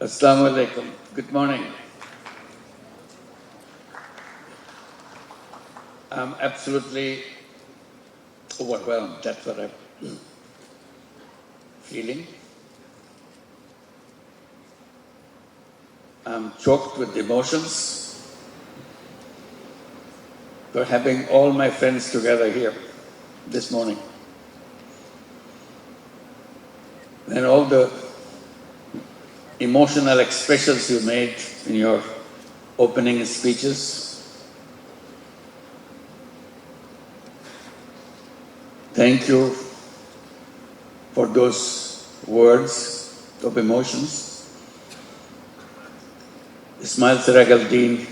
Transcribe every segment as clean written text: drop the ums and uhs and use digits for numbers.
Assalamu alaikum. Good morning. I'm absolutely overwhelmed. That's what I'm feeling. I'm choked with emotions for having all my friends together here this morning. And all the emotional expressions you made in your opening speeches. Thank you for those words of emotions. Ismail Siraj al-Din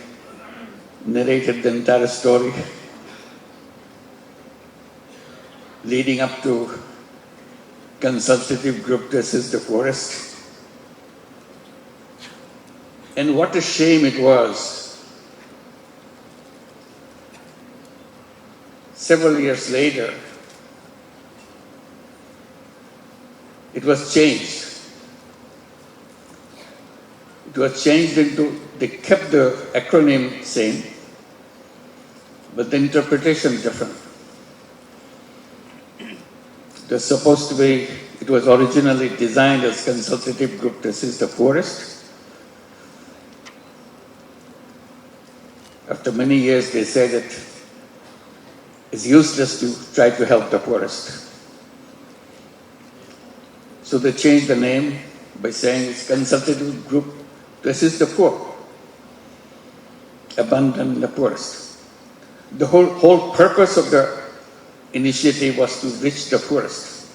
narrated the entire story leading up to consultative group to assist the forest. And what a shame it was. Several years later, it was changed. It was changed into, they kept the acronym same, but the interpretation different. It was supposed to be, it was originally designed as consultative group to assist the forest. After many years, they said that it's useless to try to help the forest. So they changed the name by saying it's consultative group to assist the poor, abandon the poorest. The whole purpose of the initiative was to reach the poorest.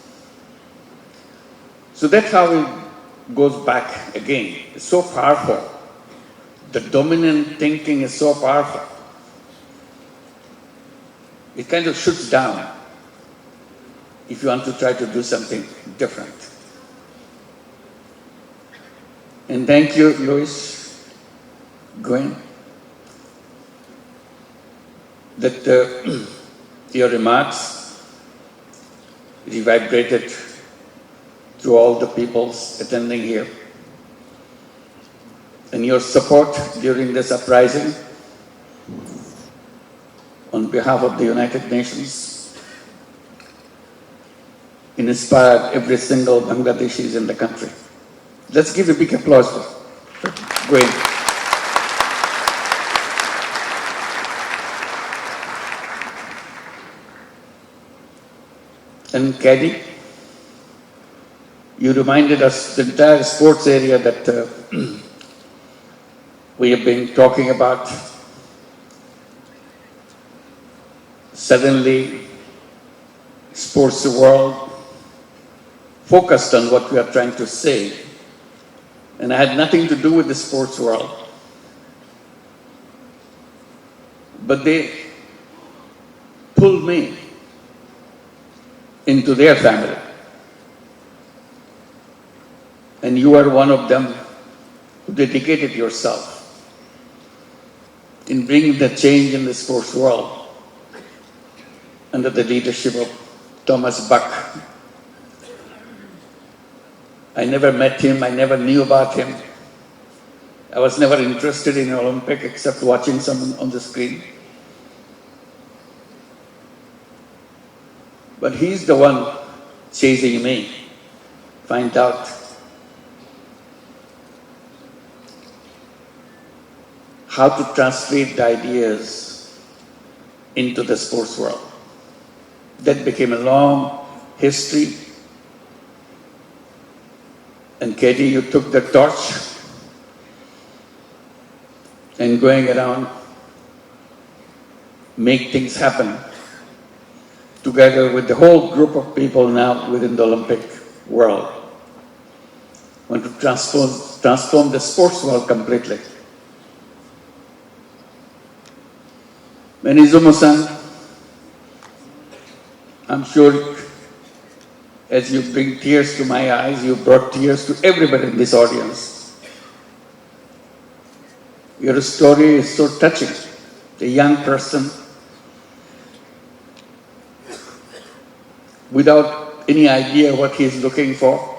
So that's how it goes back again. It's so powerful. The dominant thinking is so powerful. It kind of shuts down if you want to try to do something different. And thank you, Louis Gwen, that your remarks reverberated to all the peoples attending here. And your support during this uprising on behalf of the United Nations inspired every single Bangladeshi in the country. Let's give a big applause for Gwen. And Caddy, you reminded us the entire sports area that we have been talking about. Suddenly, sports world focused on what we are trying to say. And I had nothing to do with the sports world. But they pulled me into their family. And you are one of them who dedicated yourself in bringing the change in the sports world under the leadership of Thomas Bach. I never met him, I never knew about him. I was never interested in Olympic except watching someone on the screen. But he's the one chasing me, find out how to translate the ideas into the sports world. That became a long history. And Katie, you took the torch and going around, make things happen together with the whole group of people now within the Olympic world. Want to transform the sports world completely. And Izumo-san, I'm sure as you bring tears to my eyes, you brought tears to everybody in this audience. Your story is so touching. A young person without any idea what he is looking for,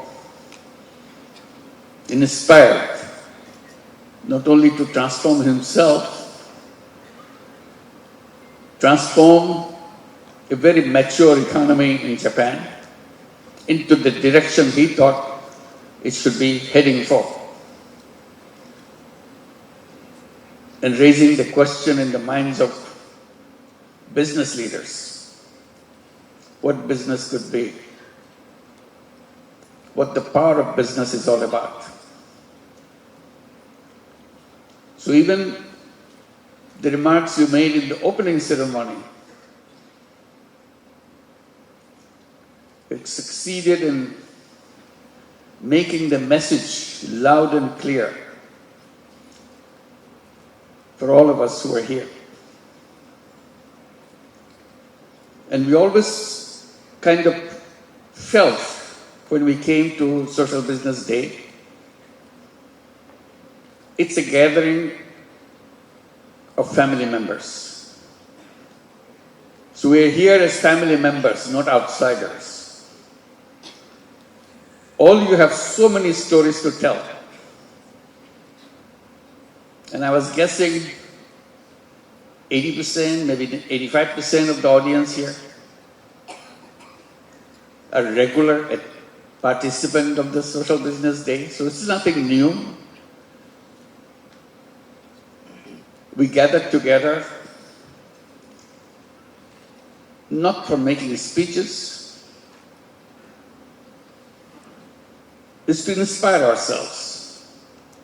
inspired not only to transform himself, transform a very mature economy in Japan into the direction he thought it should be heading for. And raising the question in the minds of business leaders, what business could be, what the power of business is all about. So even the remarks you made in the opening ceremony, it succeeded in making the message loud and clear for all of us who are here. And we always kind of felt when we came to Social Business Day, it's a gathering of family members. So we're here as family members, not outsiders. All you have so many stories to tell. And I was guessing 80%, maybe 85% of the audience here are regular participant of the Social Business Day. So it's nothing new. We gathered together not for making speeches, it's to inspire ourselves.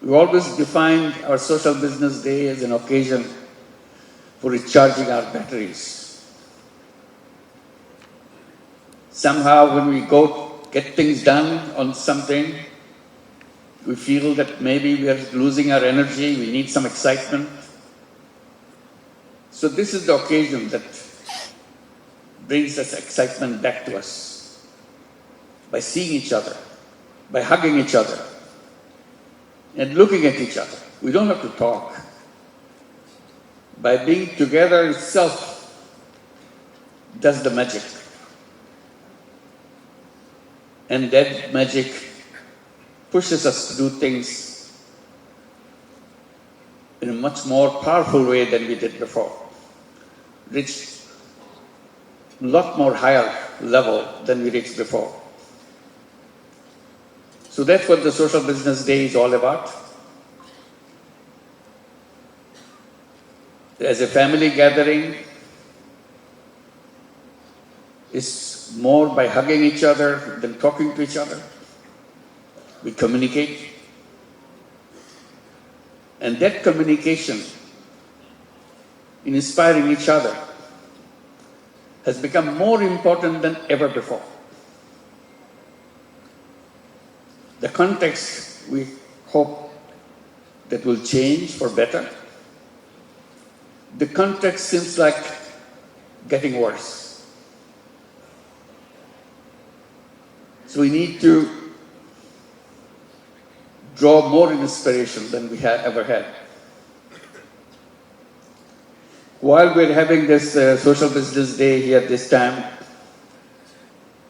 We always defined our Social Business Day as an occasion for recharging our batteries. Somehow when we go get things done on something, we feel that maybe we are losing our energy, we need some excitement. So this is the occasion that brings us excitement back to us. By seeing each other, by hugging each other, and looking at each other. We don't have to talk. By being together itself does the magic. And that magic pushes us to do things in a much more powerful way than we did before. Reach a lot more higher level than we reached before. So that's what the Social Business Day is all about. As a family gathering, it's more by hugging each other than talking to each other. We communicate. And that communication, in inspiring each other, has become more important than ever before. The context, we hope that will change for better. The context seems like getting worse. So we need to draw more inspiration than we have ever had. While we're having this Social Business Day here this time,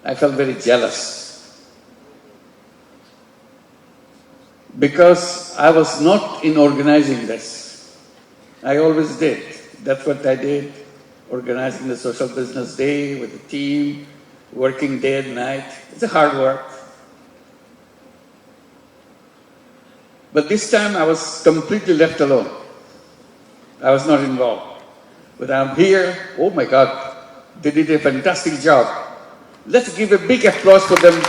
I felt very jealous. Because I was not in organizing this. I always did. That's what I did, organizing the Social Business Day with the team, working day and night. It's a hard work. But this time I was completely left alone. I was not involved. But I'm here, oh my God, they did a fantastic job. Let's give a big applause for them.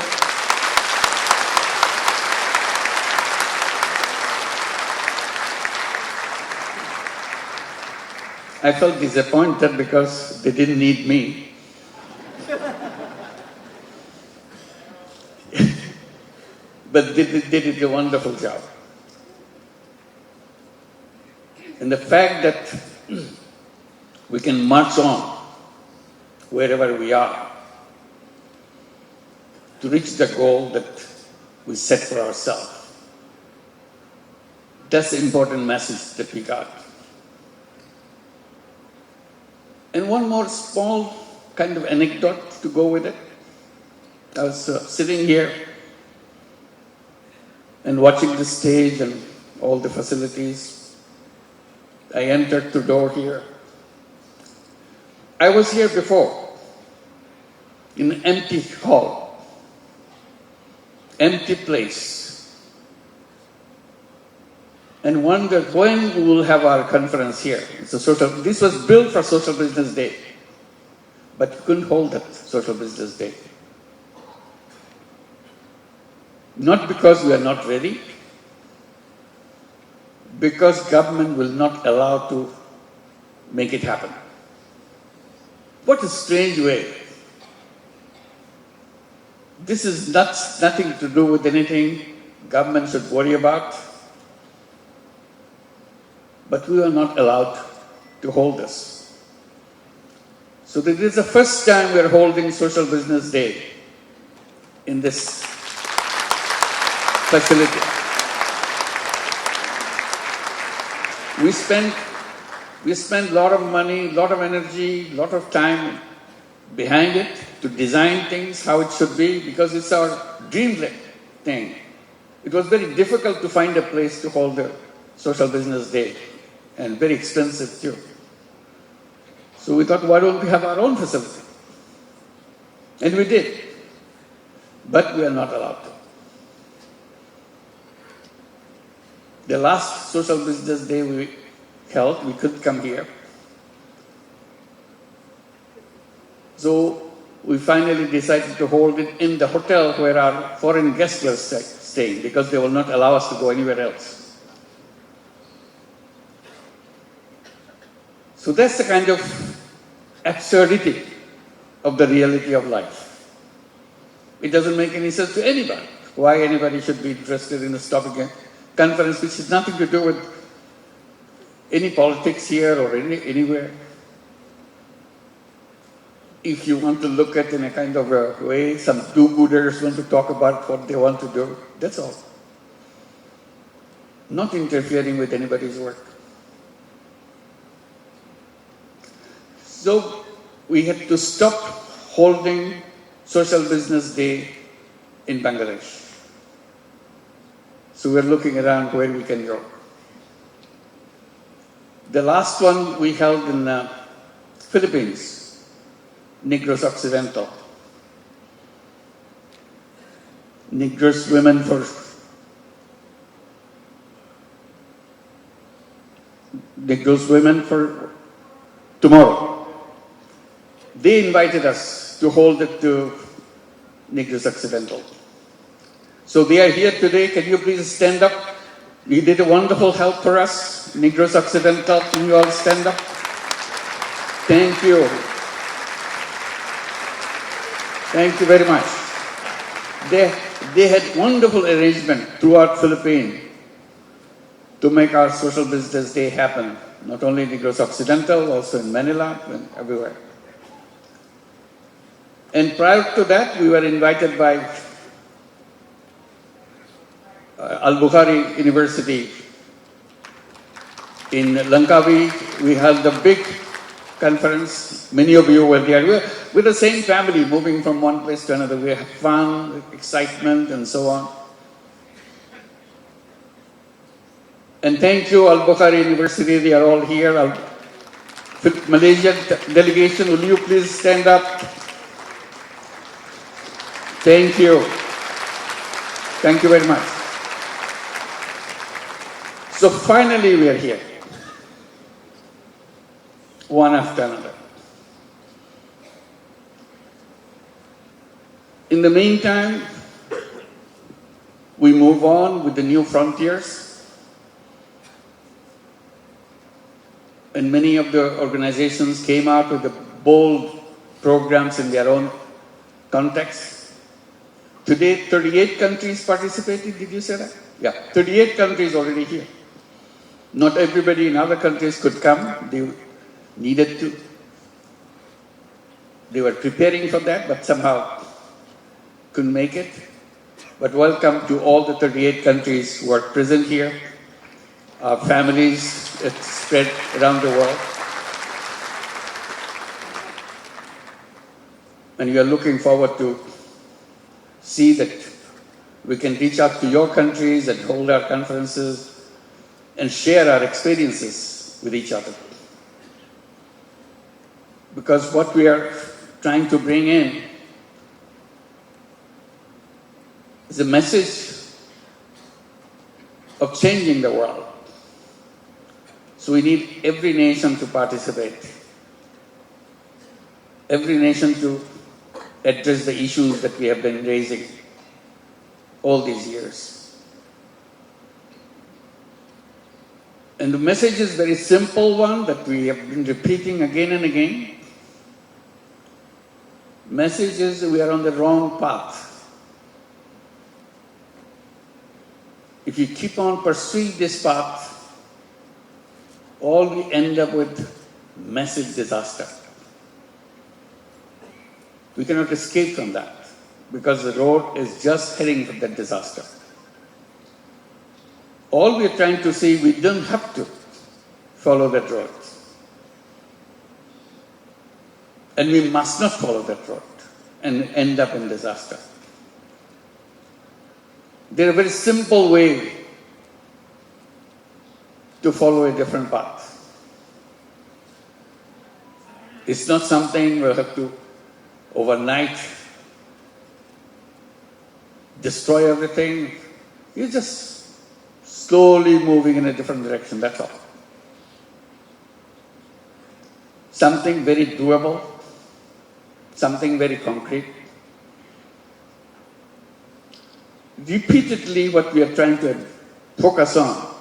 I felt disappointed because they didn't need me. But they did a wonderful job. And the fact that we can march on wherever we are to reach the goal that we set for ourselves. That's the important message that we got. And one more small kind of anecdote to go with it. I was sitting here and watching the stage, and all the facilities. I entered the door here. I was here before, in an empty hall, empty place, and wondered when we will have our conference here. This was built for Social Business Day, but we couldn't hold that Social Business Day. Not because we are not ready, because government will not allow to make it happen. What a strange way. This is nothing to do with anything government should worry about, but we are not allowed to hold this. So this is the first time we are holding Social Business Day in this facility. We spent a lot of money, a lot of energy, a lot of time behind it to design things how it should be, because it's our dream thing. It was very difficult to find a place to hold the Social Business Day, and very expensive too. So we thought, why don't we have our own facility? And we did. But we are not allowed to. The last Social Business Day we held, we couldn't come here. So we finally decided to hold it in the hotel where our foreign guests were staying, because they will not allow us to go anywhere else. So that's the kind of absurdity of the reality of life. It doesn't make any sense to anybody. Why anybody should be interested in a topic conference which has nothing to do with any politics here or anywhere. If you want to look at in a kind of a way, some do-gooders want to talk about what they want to do, that's all. Not interfering with anybody's work. So we had to stop holding Social Business Day in Bangladesh. So we're looking around where we can go. The last one we held in Philippines, Negros Occidental. Negros Women for Tomorrow. They invited us to hold it to Negros Occidental. So they are here today. Can you please stand up? You did a wonderful help for us, Negros Occidental. Can you all stand up? Thank you. Thank you very much. They had wonderful arrangement throughout Philippines to make our Social Business Day happen. Not only in Negros Occidental, also in Manila and everywhere. And prior to that, we were invited by Al-Bukhari University in Langkawi. We held a big conference. Many of you were there. We're the same family, moving from one place to another. We had fun, excitement, and so on. And thank you, Al-Bukhari University. They are all here. Malaysian delegation, will you please stand up? Thank you. Thank you very much. So finally we are here, one after another. In the meantime, we move on with the new frontiers. And many of the organizations came out with the bold programs in their own context. Today, 38 countries participated, did you say that? Yeah, 38 countries already here. Not everybody in other countries could come. They needed to. They were preparing for that, but somehow couldn't make it. But welcome to all the 38 countries who are present here. Our families spread around the world. And we are looking forward to see that we can reach out to your countries and hold our conferences and share our experiences with each other. Because what we are trying to bring in is a message of changing the world. So we need every nation to participate, every nation to address the issues that we have been raising all these years. And the message is a very simple one that we have been repeating again and again. Message is we are on the wrong path. If you keep on pursuing this path, all we end up with massive disaster. We cannot escape from that because the road is just heading for that disaster. All we are trying to say, we don't have to follow that road. And we must not follow that road and end up in disaster. There is a very simple way to follow a different path. It's not something we'll have to overnight destroy everything. You're just slowly moving in a different direction, that's all. Something very doable, something very concrete. Repeatedly, what we are trying to focus on,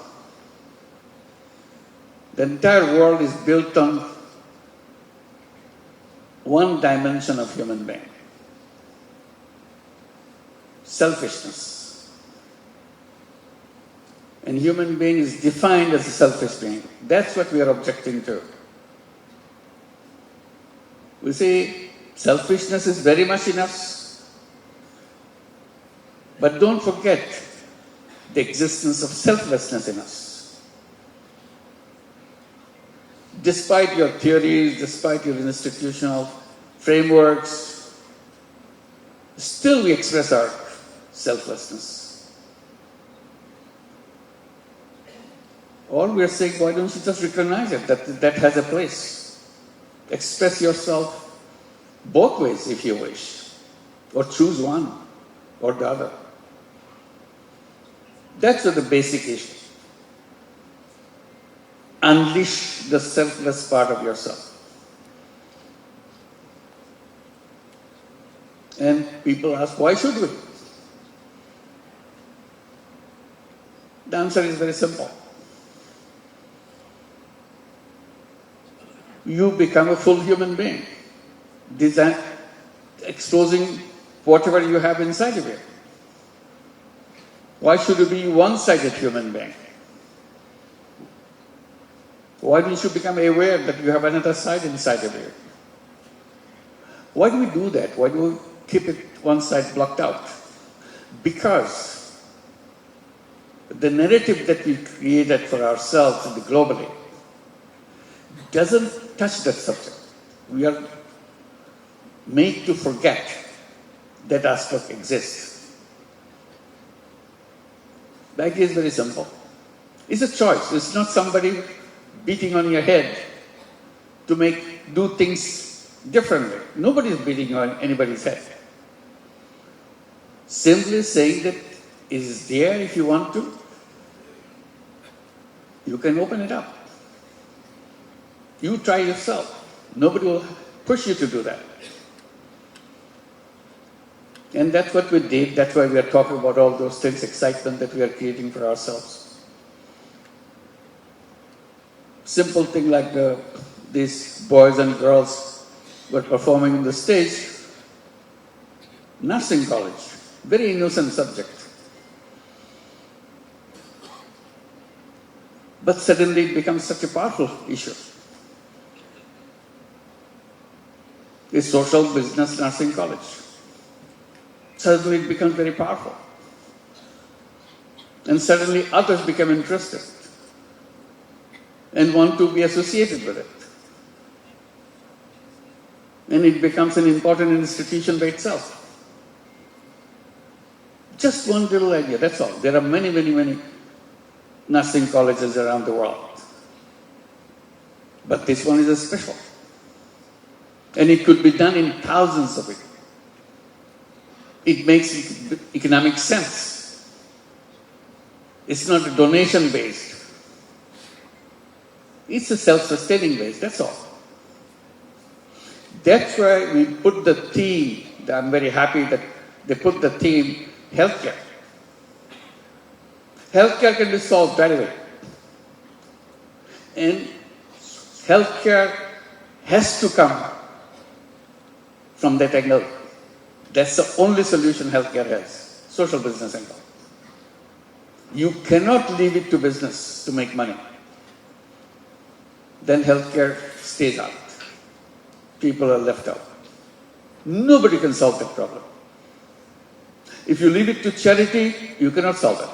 the entire world is built on one dimension of human being: selfishness. And human being is defined as a selfish being. That's what we are objecting to. We say selfishness is very much in us. But don't forget the existence of selflessness in us. Despite your theories, despite your institutional frameworks, still we express our selflessness. All we are saying, why don't you just recognize it, that has a place. Express yourself both ways if you wish, or choose one or the other. That's the basic issue. Unleash the selfless part of yourself. And people ask, why should we? The answer is very simple. You become a full human being, exposing whatever you have inside of you. Why should you be a one-sided human being? Why don't you become aware that you have another side inside of you? Why do we do that? Why do we keep it one side blocked out? Because the narrative that we created for ourselves and globally doesn't touch that subject. We are made to forget that aspect exists. The idea is very simple. It's a choice. It's not somebody beating on your head to do things differently. Nobody is beating on anybody's head. Simply saying that it is there if you want to. You can open it up. You try yourself. Nobody will push you to do that. And that's what we did. That's why we are talking about all those things, excitement that we are creating for ourselves. Simple thing like these boys and girls were performing on the stage. Nursing college, very innocent subject. But suddenly it becomes such a powerful issue. A social business nursing college. Suddenly it becomes very powerful. And suddenly others become interested and want to be associated with it. And it becomes an important institution by itself. Just one little idea, that's all. There are many nursing colleges around the world. But this one is a special. And it could be done in thousands of it. It makes economic sense. It's not a donation-based. It's a self-sustaining base, that's all. That's why we put the theme, I'm very happy that they put the theme, healthcare. Healthcare can be solved right away. And healthcare has to come from that angle. That's the only solution healthcare has, social business angle. You cannot leave it to business to make money. Then healthcare stays out. People are left out. Nobody can solve that problem. If you leave it to charity, you cannot solve it.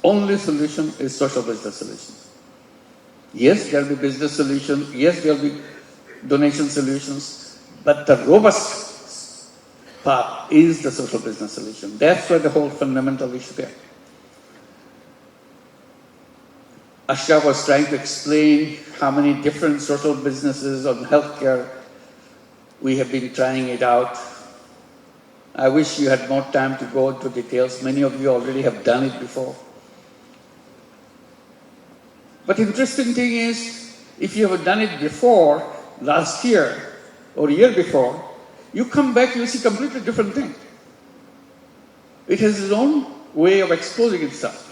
Only solution is social business solution. Yes, there will be business solution. Yes, there will be donation solutions. But the robust part is the social business solution. That's where the whole fundamental issue there. Ashraf was trying to explain how many different social businesses on healthcare we have been trying it out. I wish you had more time to go into details. Many of you already have done it before. But interesting thing is, if you have done it before, last year or year before, you come back, you see completely different thing. It has its own way of exposing itself,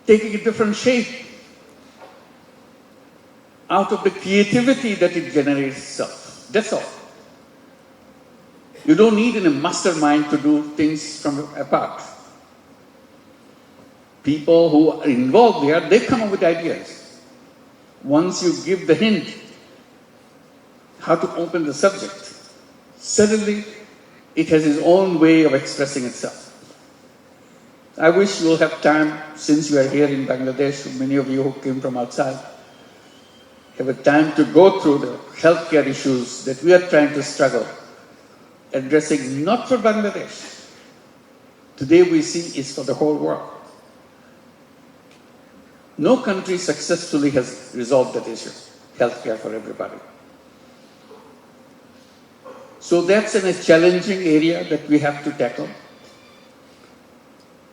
taking a different shape out of the creativity that it generates itself. That's all. You don't need a mastermind to do things from apart. People who are involved there, they come up with ideas. Once you give the hint how to open the subject, suddenly it has its own way of expressing itself. I wish you will have time, since you are here in Bangladesh, many of you who came from outside, have a time to go through the healthcare issues that we are trying to struggle, addressing not for Bangladesh. Today we see is for the whole world. No country successfully has resolved that issue, healthcare for everybody. So that's a challenging area that we have to tackle.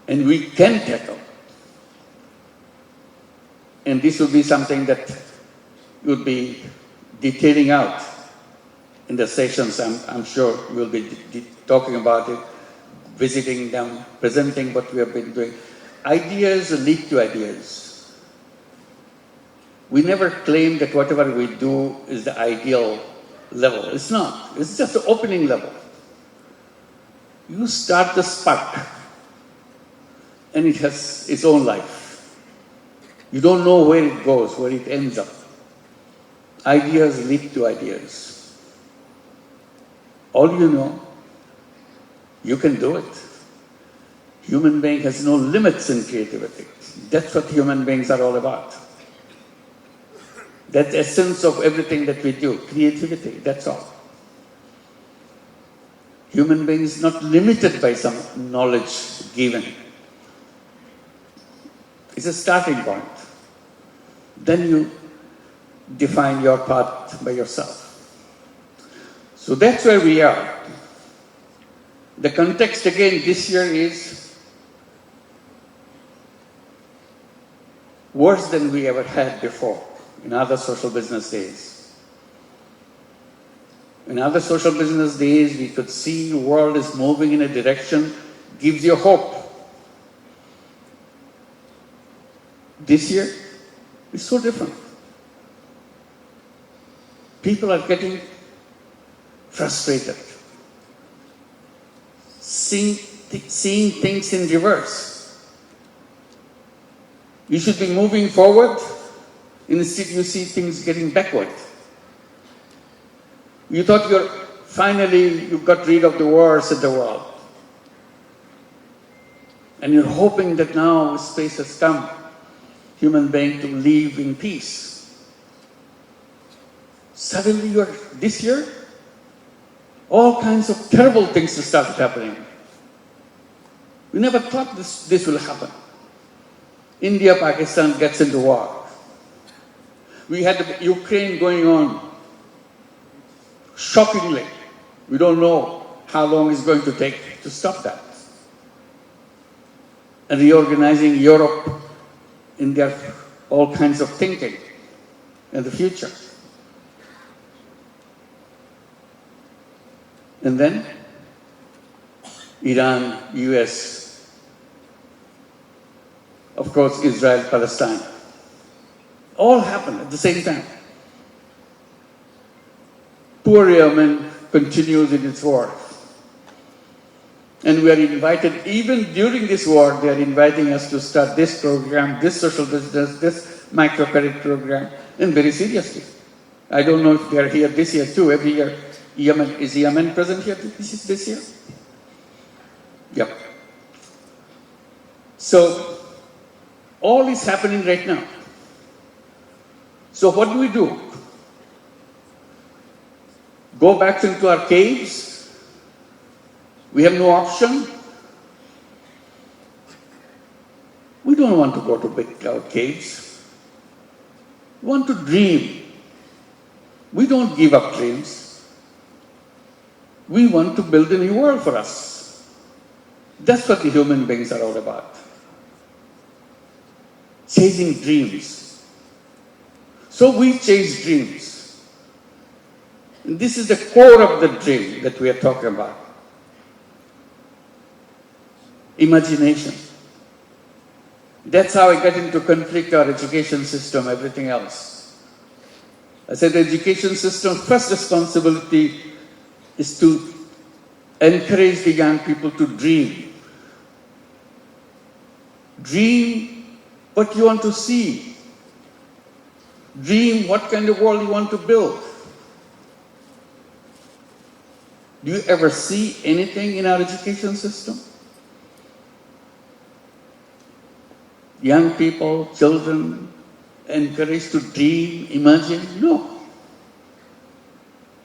And we can tackle. And this will be something that we'll be detailing out in the sessions. I'm sure we'll be talking about it, visiting them, presenting what we have been doing. Ideas lead to ideas. We never claim that whatever we do is the ideal level. It's not. It's just the opening level. You start the spark, and it has its own life. You don't know where it goes, where it ends up. Ideas lead to ideas. All you know, you can do it. Human being has no limits in creativity. That's what human beings are all about. That's the essence of everything that we do, creativity, that's all. Human beings not limited by some knowledge given. It's a starting point. Then you define your path by yourself. So that's where we are. The context again this year is worse than we ever had before in other social business days. In other social business days, we could see the world is moving in a direction, gives you hope. This year, it's so different. People are getting frustrated, seeing things in reverse. You should be moving forward, instead you see things getting backward. You thought you got rid of the wars in the world. And you're hoping that now space has come, human being to live in peace. Suddenly this year, all kinds of terrible things started happening. We never thought this will happen. India, Pakistan gets into war. We had Ukraine going on. Shockingly, we don't know how long it's going to take to stop that. And reorganizing Europe in their all kinds of thinking in the future. And then Iran, US, of course Israel, Palestine. All happened at the same time. Poor Yemen continues in its war. And we are invited, even during this war, they are inviting us to start this program, this social business, this microcredit program, and very seriously. I don't know if they are here this year too. Every year, is Yemen present here this year? Yep. So, all is happening right now. So what do we do? Go back into our caves? We have no option? We don't want to go to big cloud caves. We want to dream. We don't give up dreams. We want to build a new world for us. That's what the human beings are all about. Chasing dreams. So we chase dreams. And this is the core of the dream that we are talking about. Imagination. That's how I get into conflict, our education system, everything else. I said the education system's first responsibility is to encourage the young people to dream. Dream what you want to see. Dream what kind of world you want to build. Do you ever see anything in our education system? Young people, children, encouraged to dream, imagine? No.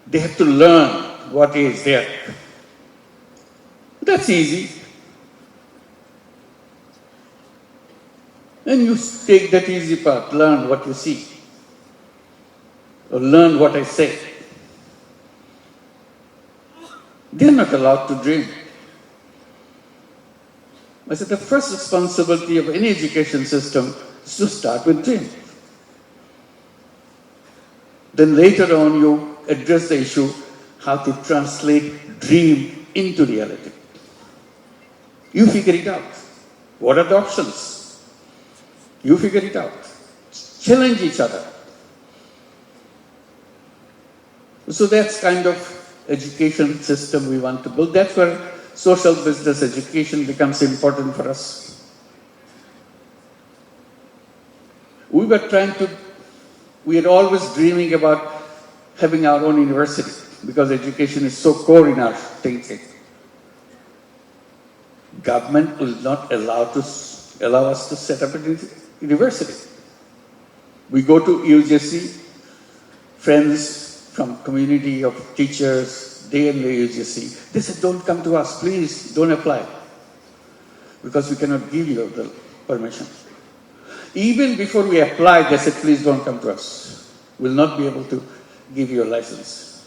They have to learn what is there. That's easy. And you take that easy part, learn what you see. Or learn what I say. They're not allowed to dream. I said the first responsibility of any education system is to start with dream. Then later on you address the issue how to translate dream into reality. You figure it out. What are the options? You figure it out. Challenge each other. So that's kind of education system we want to build. That's where social business education becomes important for us. We are always dreaming about having our own university because education is so core in our thinking. Government will not allow us to set up a university. We go to UGC, friends from community of teachers, they and the UGC. They said, don't come to us, please, don't apply. Because we cannot give you the permission. Even before we applied, they said, please don't come to us. We'll not be able to give you a license.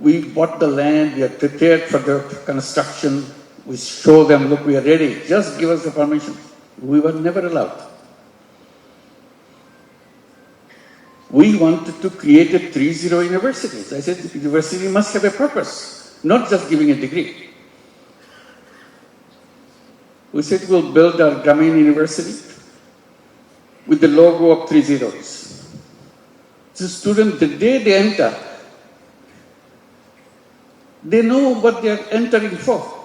We bought the land, we are prepared for the construction. We show them, look, we are ready. Just give us the permission. We were never allowed. We wanted to create a 3-0 university. I said, the university must have a purpose, not just giving a degree. We said we'll build our Grameen University with the logo of 3 zeros. The student, the day they enter, they know what they are entering for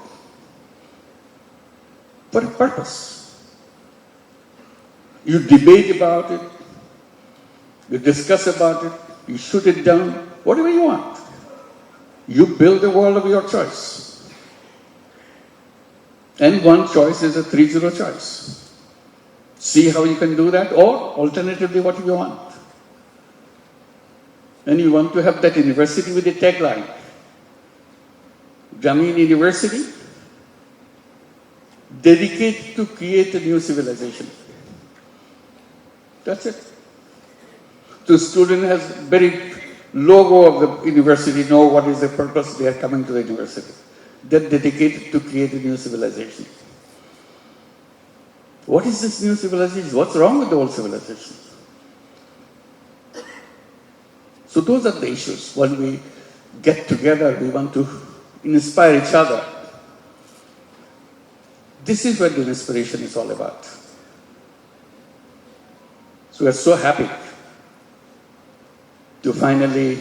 a purpose. You debate about it, you discuss about it, you shoot it down, whatever you want. You build a world of your choice. And one choice is a 3-0 choice. See how you can do that, or alternatively what you want. And you want to have that university with a tagline. Grameen University dedicated to create a new civilization. That's it. The student has very logo of the university, know what is the purpose they are coming to the university. They're dedicated to create a new civilization. What is this new civilization? What's wrong with the old civilization? So those are the issues. When we get together, we want to inspire each other. This is what the inspiration is all about. So we're so happy to finally,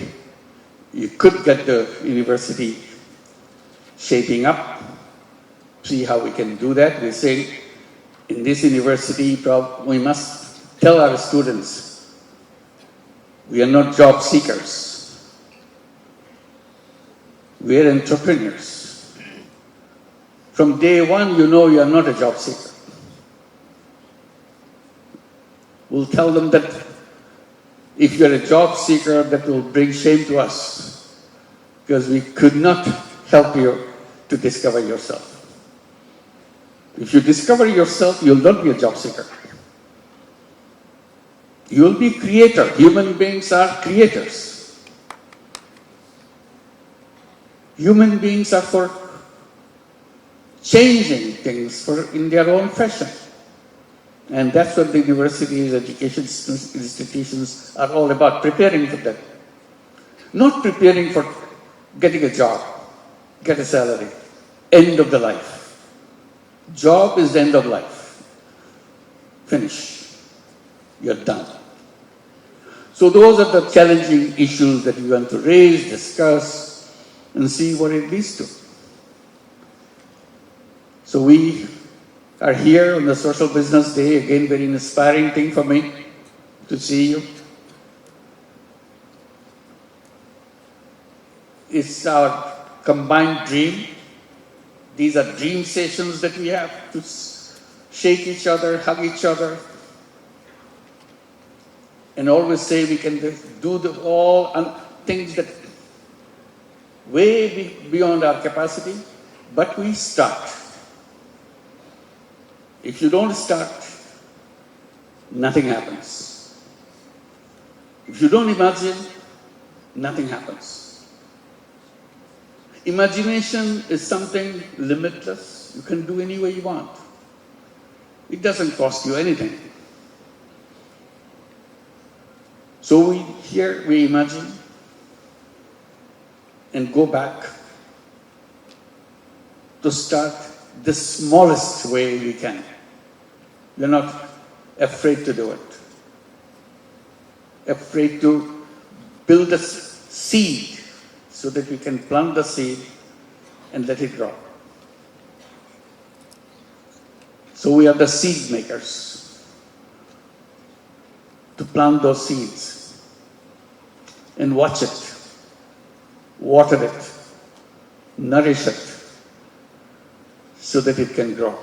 you could get the university shaping up, see how we can do that. We're saying in this university, we must tell our students, we are not job seekers. We are entrepreneurs. From day one, you know you are not a job seeker. We'll tell them that if you're a job seeker, that will bring shame to us because we could not help you to discover yourself. If you discover yourself, you'll not be a job seeker. You'll be creator. Human beings are creators. Human beings are for changing things in their own fashion. And that's what the universities, education institutions are all about, preparing for that. Not preparing for getting a job, get a salary, end of the life. Job is the end of life. Finish. You're done. So those are the challenging issues that we want to raise, discuss, and see what it leads to. So we are here on the Social Business Day, again very inspiring thing for me to see you. It's our combined dream. These are dream sessions that we have to shake each other, hug each other, and always say we can do all things that way beyond our capacity, but we start. If you don't start, nothing happens. If you don't imagine, nothing happens. Imagination is something limitless. You can do any way you want. It doesn't cost you anything. So we imagine and go back to start the smallest way we can. We're not afraid to do it. Afraid to build a seed so that we can plant the seed and let it grow. So we are the seed makers to plant those seeds and watch it, water it, nourish it, so that it can grow.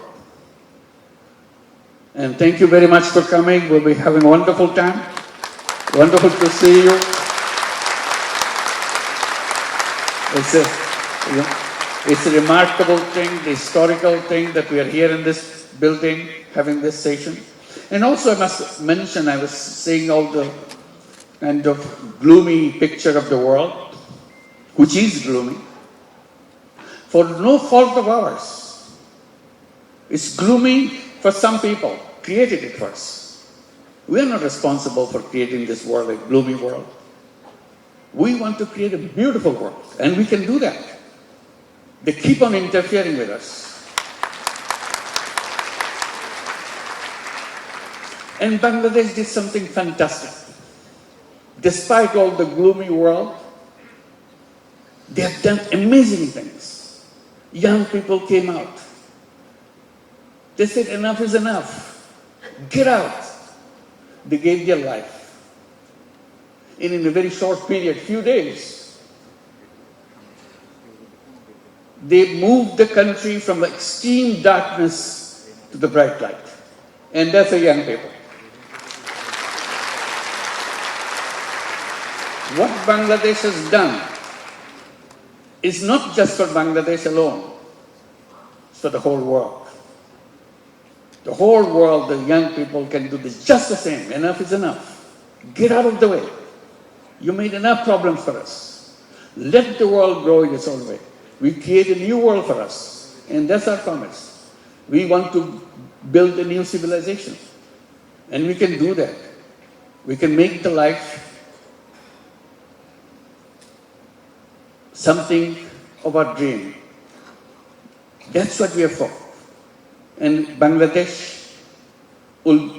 And thank you very much for coming. We'll be having a wonderful time. Wonderful to see you. It's a remarkable thing, the historical thing that we are here in this building having this session. And also I must mention, I was seeing all the kind of gloomy picture of the world, which is gloomy, for no fault of ours. It's gloomy for some people, created it first. We are not responsible for creating this world, a gloomy world. We want to create a beautiful world, and we can do that. They keep on interfering with us. And Bangladesh did something fantastic. Despite all the gloomy world, they have done amazing things. Young people came out. They said, enough is enough. Get out. They gave their life. And in a very short period, few days, they moved the country from extreme darkness to the bright light. And that's the young people. What Bangladesh has done is not just for Bangladesh alone. It's for the whole world. The whole world, the young people can do this just the same. Enough is enough. Get out of the way. You made enough problems for us. Let the world grow in its own way. We create a new world for us. And that's our promise. We want to build a new civilization. And we can do that. We can make the life something of our dream. That's what we are for. And Bangladesh will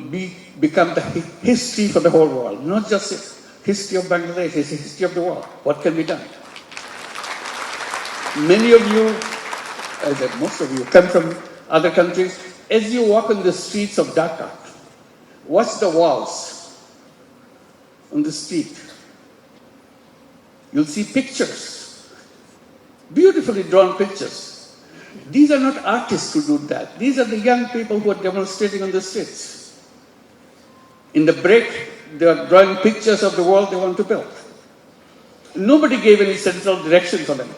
become the history for the whole world. Not just a history of Bangladesh, it's a history of the world. What can be done? Many of you, most of you, come from other countries. As you walk on the streets of Dhaka, watch the walls on the street. You'll see pictures, beautifully drawn pictures. These are not artists who do that. These are the young people who are demonstrating on the streets. In the break, they are drawing pictures of the world they want to build. Nobody gave any central direction for them.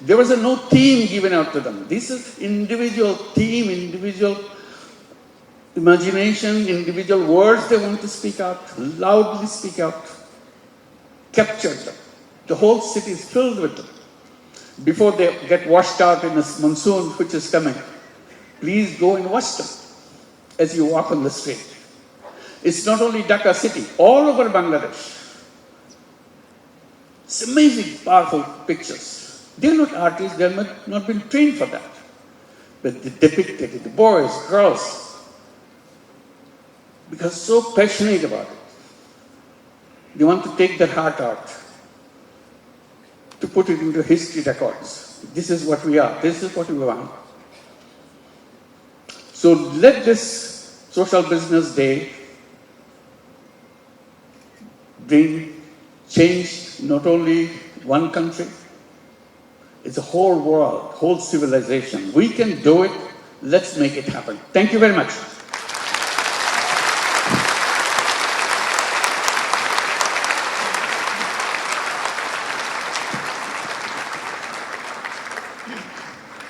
There was no theme given out to them. This is individual theme, individual imagination, individual words they want to speak out, loudly speak out, capture them. The whole city is filled with them. Before they get washed out in this monsoon which is coming, please go and watch them as you walk on the street. It's not only Dhaka city, all over Bangladesh. It's amazing, powerful pictures. They're not artists, they're not been trained for that. But they depicted it, the boys, girls, because so passionate about it. They want to take their heart out, to put it into history records. This is what we are. This is what we want. So let this Social Business Day bring change, not only one country, it's a whole world, whole civilization. We can do it. Let's make it happen. Thank you very much.